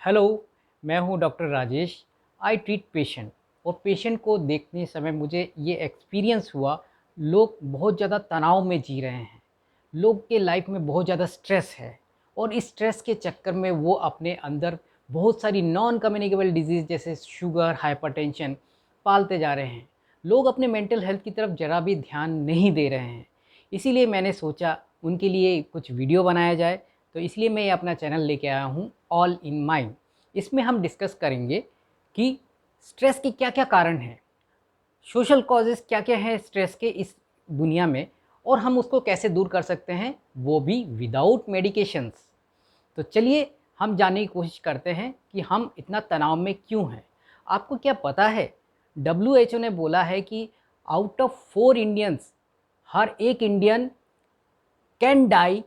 Hello, मैं हूं doctor Rajesh. I treat patient. और पेशेंट को देखते समय मुझे ये एक्सपीरियंस हुआ, लोग बहुत ज़्यादा तनाव में जी रहे हैं। लोग के लाइफ में बहुत ज़्यादा स्ट्रेस है और इस स्ट्रेस के चक्कर में वो अपने अंदर बहुत सारी नॉन कम्युनिकेबल डिजीज़ जैसे शुगर, हाइपरटेंशन पालते जा रहे हैं। लोग अपने मेंटल हेल्थ की तरफ ज़रा भी ध्यान नहीं दे रहे हैं। इसीलिए मैंने सोचा उनके लिए कुछ वीडियो बनाया जाए। तो इसलिए मैं ये अपना चैनल लेके आया हूँ, ऑल इन माइंड। इसमें हम डिस्कस करेंगे कि स्ट्रेस के क्या क्या कारण हैं, सोशल कॉजेज़ क्या क्या हैं स्ट्रेस के इस दुनिया में, और हम उसको कैसे दूर कर सकते हैं, वो भी विदाउट मेडिकेशंस। तो चलिए हम जानने की कोशिश करते हैं कि हम इतना तनाव में क्यों हैं। आपको क्या पता है, डब्ल्यूएचओ ने बोला है कि आउट ऑफ 4 इंडियंस, हर एक Indian can die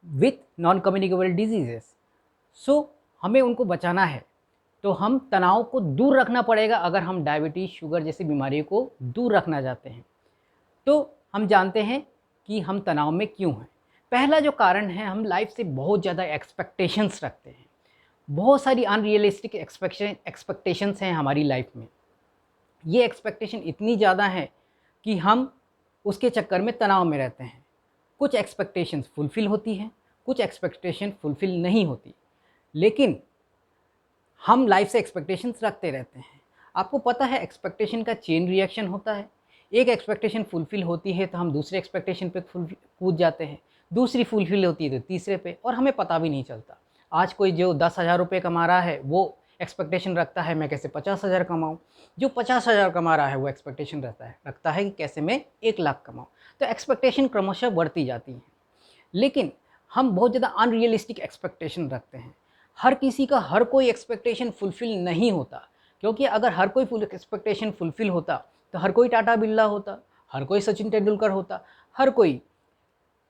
with non communicable diseases. So हमें उनको बचाना है, तो हम तनाव को दूर रखना पड़ेगा। अगर हम डायबिटीज़, शुगर जैसी बीमारियों को दूर रखना चाहते हैं, तो हम जानते हैं कि हम तनाव में क्यों हैं। पहला जो कारण है, हम लाइफ से बहुत ज़्यादा एक्सपेक्टेशंस रखते हैं। बहुत सारी अनरियलिस्टिक एक्सपेक्टेशंस हैं हमारी लाइफ में। ये एक्सपेक्टेशन इतनी ज़्यादा है कि हम उसके चक्कर में तनाव में रहते हैं। कुछ एक्सपेक्टेशंस फुलफ़िल होती हैं, कुछ एक्सपेक्टेशन फुलफ़िल नहीं होती। लेकिन हम लाइफ से एक्सपेक्टेशंस रखते रहते हैं। आपको पता है एक्सपेक्टेशन का चेन रिएक्शन होता है। एक एक्सपेक्टेशन फुलफ़िल होती है तो हम दूसरे एक्सपेक्टेशन पे कूद जाते हैं, दूसरी फुलफ़िल होती है तो तीसरे पे, और हमें पता भी नहीं चलता। आज कोई जो 10,000 रुपये कमा रहा है वो एक्सपेक्टेशन रखता है मैं कैसे 50,000 कमाऊँ। जो 50,000 कमा रहा है वो एक्सपेक्टेशन रखता है कि कैसे मैं 1,00,000 कमाऊँ। तो एक्सपेक्टेशन क्रमशः बढ़ती जाती हैं। लेकिन हम बहुत ज़्यादा अनरियलिस्टिक एक्सपेक्टेशन रखते हैं। हर किसी का हर कोई एक्सपेक्टेशन फुलफ़िल नहीं होता, क्योंकि अगर हर कोई एक्सपेक्टेशन फुलफ़िल होता तो हर कोई टाटा बिरला होता, हर कोई सचिन तेंदुलकर होता, हर कोई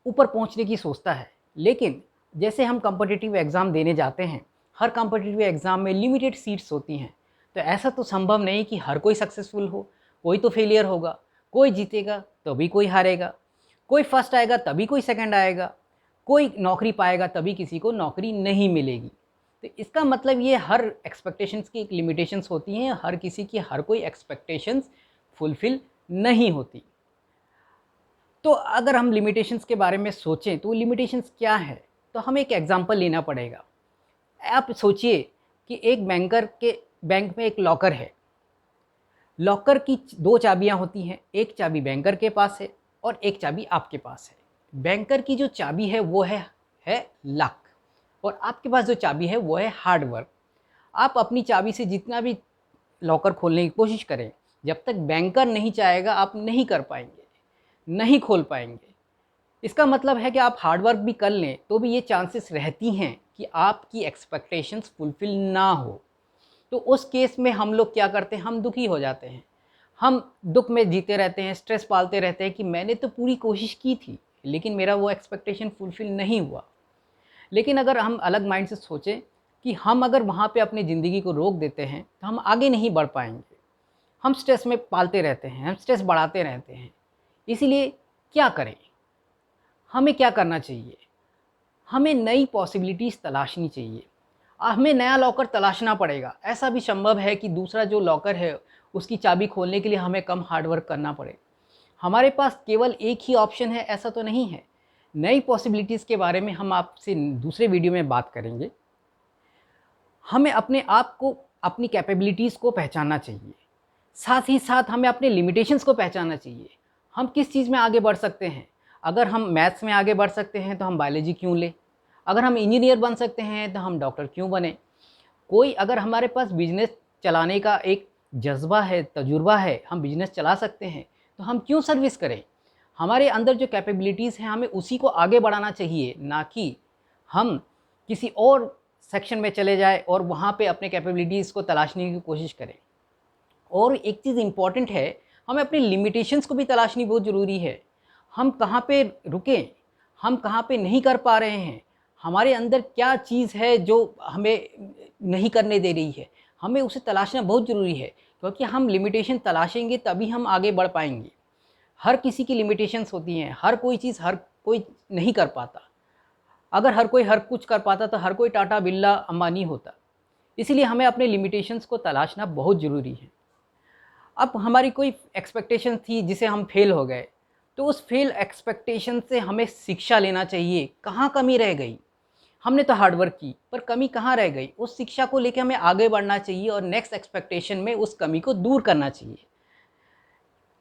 ऊपर पहुंचने की सोचता है। लेकिन जैसे हम कॉम्पिटिटिव एग्ज़ाम देने जाते हैं, हर कॉम्पिटिटिव एग्ज़ाम में लिमिटेड सीट्स होती हैं। तो ऐसा तो संभव नहीं कि हर कोई सक्सेसफुल हो, कोई तो फेलियर होगा, कोई जीतेगा तभी कोई हारेगा, कोई फर्स्ट आएगा तभी कोई सेकंड आएगा, कोई नौकरी पाएगा तभी किसी को नौकरी नहीं मिलेगी। तो इसका मतलब ये हर एक्सपेक्टेशंस की एक लिमिटेशंस होती हैं, हर किसी की हर कोई एक्सपेक्टेशंस फुलफ़िल नहीं होती। तो अगर हम लिमिटेशंस के बारे में सोचें तो लिमिटेशंस क्या है, तो हमें एक एग्जांपल लेना पड़ेगा। आप सोचिए कि एक बैंक में एक लॉकर है। लॉकर की 2 चाबियां होती हैं, एक चाबी बैंकर के पास है और एक चाबी आपके पास है। बैंकर की जो चाबी है वो है लक, और आपके पास जो चाबी है वो है हार्ड वर्क। आप अपनी चाबी से जितना भी लॉकर खोलने की कोशिश करें, जब तक बैंकर नहीं चाहेगा आप नहीं कर पाएंगे, नहीं खोल पाएंगे। इसका मतलब है कि आप हार्ड वर्क भी कर लें तो भी ये चांसेस रहती हैं कि आपकी एक्सपेक्टेशंस फुलफ़िल ना हो। तो उस केस में हम लोग क्या करते हैं, हम दुखी हो जाते हैं। हम दुख में जीते रहते हैं, स्ट्रेस पालते रहते हैं कि मैंने तो पूरी कोशिश की थी लेकिन मेरा वो एक्सपेक्टेशन फुलफ़िल नहीं हुआ। लेकिन अगर हम अलग माइंड से सोचें कि हम अगर वहाँ पे अपनी ज़िंदगी को रोक देते हैं तो हम आगे नहीं बढ़ पाएंगे। हम स्ट्रेस में पालते रहते हैं, हम स्ट्रेस बढ़ाते रहते हैं। इसीलिए क्या करें, हमें क्या करना चाहिए, हमें नई पॉसिबिलिटीज़ तलाशनी चाहिए। हमें नया लॉकर तलाशना पड़ेगा। ऐसा भी संभव है कि दूसरा जो लॉकर है उसकी चाबी खोलने के लिए हमें कम हार्ड वर्क करना पड़े। हमारे पास केवल एक ही ऑप्शन है ऐसा तो नहीं है। नई पॉसिबिलिटीज़ के बारे में हम आपसे दूसरे वीडियो में बात करेंगे। हमें अपने आप को, अपनी कैपेबिलिटीज़ को पहचानना चाहिए। साथ ही साथ हमें अपने लिमिटेशंस को पहचानना चाहिए। हम किस चीज़ में आगे बढ़ सकते हैं। अगर हम मैथ्स में आगे बढ़ सकते हैं तो हम बायोलॉजी क्यों लें। अगर हम इंजीनियर बन सकते हैं तो हम डॉक्टर क्यों बने। कोई अगर हमारे पास बिजनेस चलाने का एक जज्बा है, तजुर्बा है, हम बिजनेस चला सकते हैं, तो हम क्यों सर्विस करें। हमारे अंदर जो कैपेबिलिटीज़ हैं हमें उसी को आगे बढ़ाना चाहिए, ना कि हम किसी और सेक्शन में चले जाए और वहाँ पे अपने कैपेबिलिटीज़ को तलाशने की कोशिश करें। और एक चीज़ इम्पॉर्टेंट है, हमें अपनी लिमिटेशंस को भी तलाशनी बहुत ज़रूरी है। हम कहाँ पे रुकें, हम कहाँ पे नहीं कर पा रहे हैं, हमारे अंदर क्या चीज़ है जो हमें नहीं करने दे रही है, हमें उसे तलाशना बहुत ज़रूरी है। क्योंकि हम लिमिटेशन तलाशेंगे तभी हम आगे बढ़ पाएंगे। हर किसी की लिमिटेशंस होती हैं, हर कोई चीज़ हर कोई नहीं कर पाता। अगर हर कोई हर कुछ कर पाता तो हर कोई टाटा बिरला अंबानी होता। इसीलिए हमें अपने लिमिटेशंस को तलाशना बहुत ज़रूरी है। अब हमारी कोई एक्सपेक्टेशन थी जिसे हम फेल हो गए, तो उस फेल एक्सपेक्टेशन से हमें शिक्षा लेना चाहिए, कहाँ कमी रह गई। हमने तो हार्ड वर्क की, पर कमी कहाँ रह गई, उस शिक्षा को लेके हमें आगे बढ़ना चाहिए और नेक्स्ट एक्सपेक्टेशन में उस कमी को दूर करना चाहिए।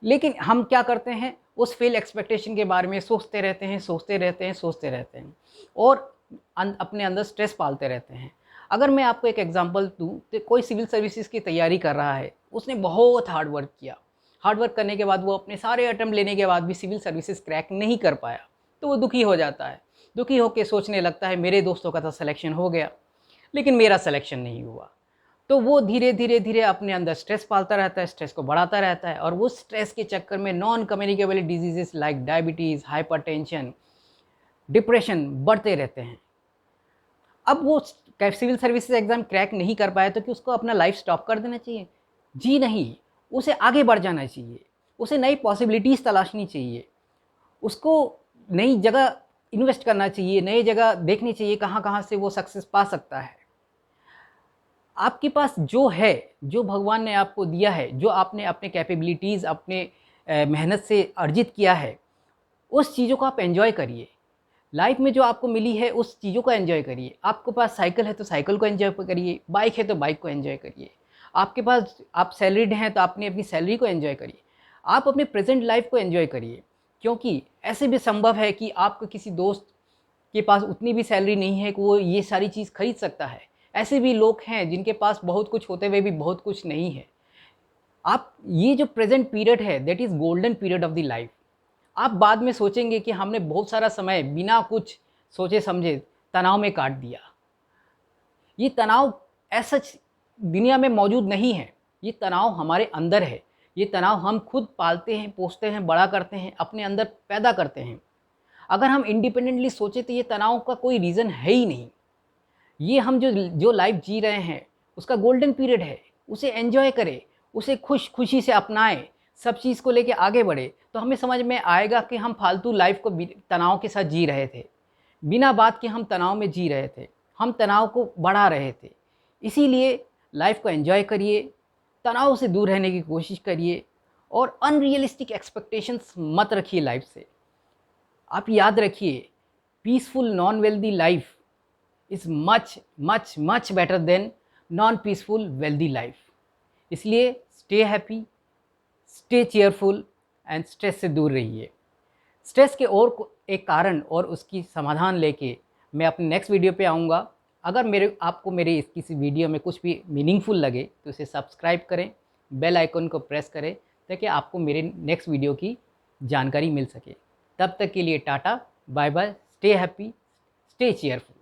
लेकिन हम क्या करते हैं, उस फेल एक्सपेक्टेशन के बारे में सोचते रहते हैं, सोचते रहते हैं, सोचते रहते हैं और अपने अंदर स्ट्रेस पालते रहते हैं। अगर मैं आपको एक एग्जांपल दूँ, तो कोई सिविल सर्विसेज की तैयारी कर रहा है, उसने बहुत हार्ड वर्क किया। हार्ड वर्क करने के बाद वो अपने सारे अटेम्प्ट लेने के बाद भी सिविल सर्विसेज क्रैक नहीं कर पाया, तो वो दुखी हो जाता है। दुखी होकर सोचने लगता है मेरे दोस्तों का तो सिलेक्शन हो गया, लेकिन मेरा सिलेक्शन नहीं हुआ। तो वो धीरे धीरे धीरे अपने अंदर स्ट्रेस पालता रहता है, स्ट्रेस को बढ़ाता रहता है और वो स्ट्रेस के चक्कर में non communicable diseases like diabetes, hypertension, depression बढ़ते रहते हैं। अब वो सिविल सर्विसेज एग्ज़ाम क्रैक नहीं कर पाया तो कि उसको अपना लाइफ स्टॉप कर देना चाहिए? जी नहीं, उसे आगे बढ़ जाना चाहिए, उसे नई पॉसिबिलिटीज़ तलाशनी चाहिए, उसको नई जगह इन्वेस्ट करना चाहिए, नई जगह देखनी चाहिए कहाँ-कहाँ से वो सक्सेस पा सकता है। आपके पास जो है, जो भगवान ने आपको दिया है, जो आपने अपने कैपेबिलिटीज़ अपने मेहनत से अर्जित किया है, उस चीज़ों को आप एन्जॉय करिए। लाइफ में जो आपको मिली है उस चीज़ों को एन्जॉय करिए। आपके पास साइकिल है तो साइकिल को एन्जॉय करिए, बाइक है तो बाइक को एन्जॉय करिए। आपके पास आप सैलरीड हैं तो आपने अपनी सैलरी को एन्जॉय करिए। आप अपने प्रेज़ेंट लाइफ़ को एन्जॉय करिए, क्योंकि ऐसे भी संभव है कि आपके किसी दोस्त के पास उतनी भी सैलरी नहीं है कि वो ये सारी चीज़ खरीद सकता है। ऐसे भी लोग हैं जिनके पास बहुत कुछ होते हुए भी बहुत कुछ नहीं है। आप ये जो प्रेज़ेंट पीरियड है that is golden period of the life. आप बाद में सोचेंगे कि हमने बहुत सारा समय बिना कुछ सोचे समझे तनाव में काट दिया। ये तनाव एज़ सच दुनिया में मौजूद नहीं है। ये तनाव हमारे अंदर है। ये तनाव हम खुद पालते हैं, पोसते हैं, बड़ा करते हैं, अपने अंदर पैदा करते हैं। अगर हम इंडिपेंडेंटली सोचें तो ये तनाव का कोई रीज़न है ही नहीं। ये हम जो जो लाइफ जी रहे हैं उसका गोल्डन पीरियड है, उसे एन्जॉय करें, उसे खुशी से अपनाएं, सब चीज़ को लेके आगे बढ़े तो हमें समझ में आएगा कि हम फालतू लाइफ को तनाव के साथ जी रहे थे, बिना बात के हम तनाव में जी रहे थे, हम तनाव को बढ़ा रहे थे। इसीलिए लाइफ को एन्जॉय करिए, तनाव से दूर रहने की कोशिश करिए और अनरियलिस्टिक एक्सपेक्टेशंस मत रखिए लाइफ से। आप याद रखिए, peaceful non wealthy life is much much much better than non peaceful wealthy life. इसलिए stay happy, stay cheerful and stress से दूर रहिए। स्ट्रेस के और एक कारण और उसकी समाधान लेके मैं अपने नेक्स्ट वीडियो पे आऊँगा। अगर आपको मेरे इस किसी वीडियो में कुछ भी मीनिंगफुल लगे तो इसे सब्सक्राइब करें, बेल आइकन को प्रेस करें ताकि आपको मेरे नेक्स्ट वीडियो की जानकारी मिल सके। तब तक के लिए tata, bye bye, stay happy, stay cheerful.